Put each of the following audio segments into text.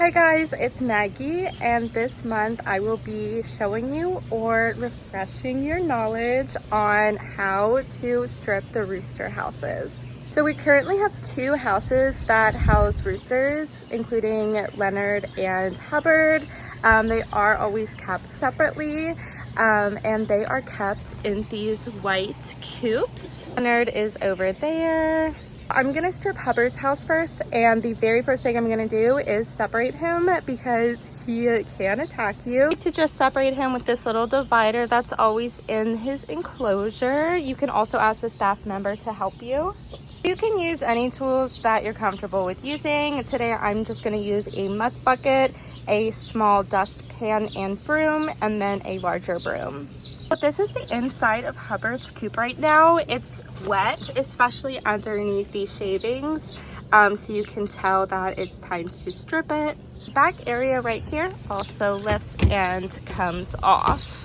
Hi guys, it's Maggie, and this month I will be showing you or refreshing your knowledge on how to strip the rooster houses. So we currently have two houses that house roosters, including Leonard and Hubbard. They are always kept separately, and they are kept in these white coops. Leonard is over there. I'm gonna strip Hubbard's house first, and the very first thing I'm gonna do is separate him because he can attack you. To just separate him with this little divider that's always in his enclosure. You can also ask a staff member to help you. You can use any tools that you're comfortable with using. Today I'm just gonna use a muck bucket, a small dustpan and broom, and then a larger broom. But this is the inside of Hubbard's coop right now. It's wet, especially underneath these shavings. So you can tell that it's time to strip it. Back area right here also lifts and comes off.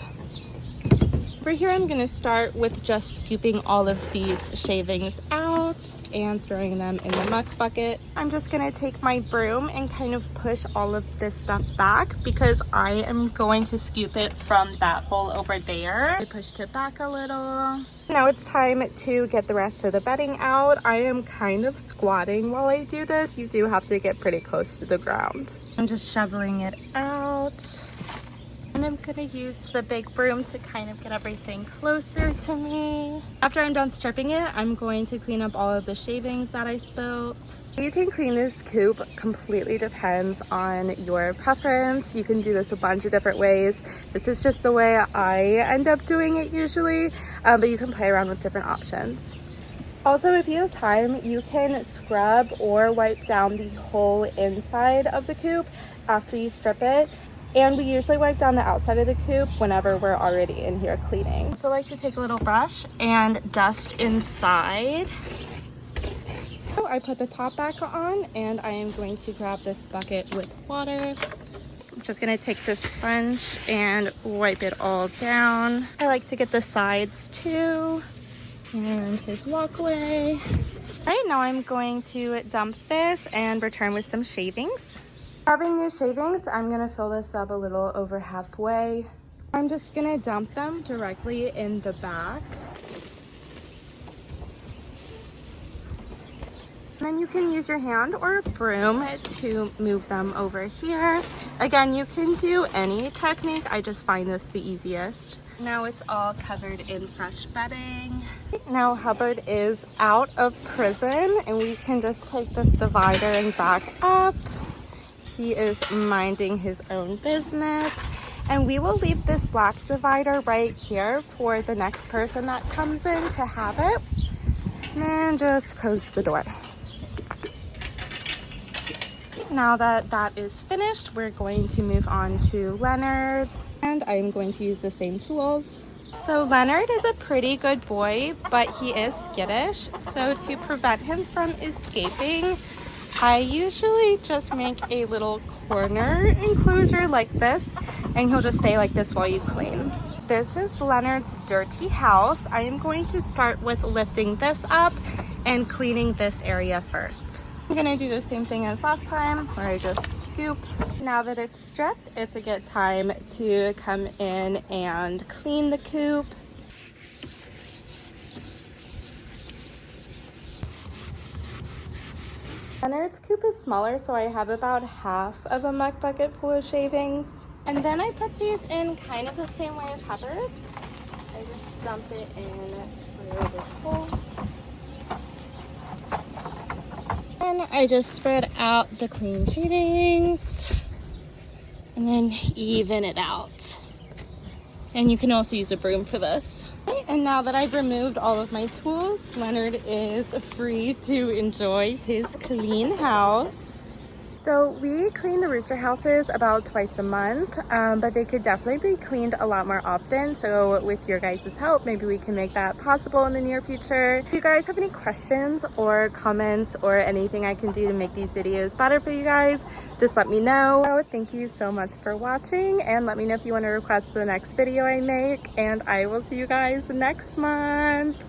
Over here, I'm gonna start with just scooping all of these shavings out and throwing them in the muck bucket. I'm just gonna take my broom and kind of push all of this stuff back because I am going to scoop it from that hole over there. I pushed it back a little. Now it's time to get the rest of the bedding out. I am kind of squatting while I do this. You do have to get pretty close to the ground. I'm just shoveling it out. And I'm gonna use the big broom to kind of get everything closer to me. After I'm done stripping it, I'm going to clean up all of the shavings that I spilt. You can clean this coop, completely depends on your preference. You can do this a bunch of different ways. This is just the way I end up doing it usually, but you can play around with different options. Also, if you have time, you can scrub or wipe down the whole inside of the coop after you strip it. And we usually wipe down the outside of the coop whenever we're already in here cleaning. So I like to take a little brush and dust inside. So I put the top back on, and I am going to grab this bucket with water. I'm just gonna take this sponge and wipe it all down. I like to get the sides too, and his walkway. All right, now I'm going to dump this and return with some shavings. Grabbing new shavings, I'm gonna fill this up a little over halfway. I'm just gonna dump them directly in the back. And then you can use your hand or a broom to move them over here. Again, you can do any technique. I just find this the easiest. Now it's all covered in fresh bedding. Now Hubbard is out of prison, and we can just take this divider and back up. He is minding his own business, and we will leave this black divider right here for the next person that comes in to have it. And then just close the door. Now that that is finished, we're going to move on to Leonard, and I'm going to use the same tools. So Leonard is a pretty good boy, but he is skittish. So to prevent him from escaping, I usually just make a little corner enclosure like this, and he'll just stay like this while you clean. This is Leonard's dirty house. I am going to start with lifting this up and cleaning this area first. I'm gonna do the same thing as last time, where I just scoop. Now that it's stripped, it's a good time to come in and clean the coop. Leonard's coop is smaller, so I have about half of a muck bucket full of shavings. And then I put these in kind of the same way as Hubbard's. I just dump it in through this hole. And I just spread out the clean shavings and then even it out. And you can also use a broom for this. And now that I've removed all of my tools, Leonard is free to enjoy his clean house. So we clean the rooster houses about twice a month, but they could definitely be cleaned a lot more often. So with your guys' help, maybe we can make that possible in the near future. If you guys have any questions or comments or anything I can do to make these videos better for you guys, just let me know. So thank you so much for watching, and let me know if you want to request the next video I make, and I will see you guys next month.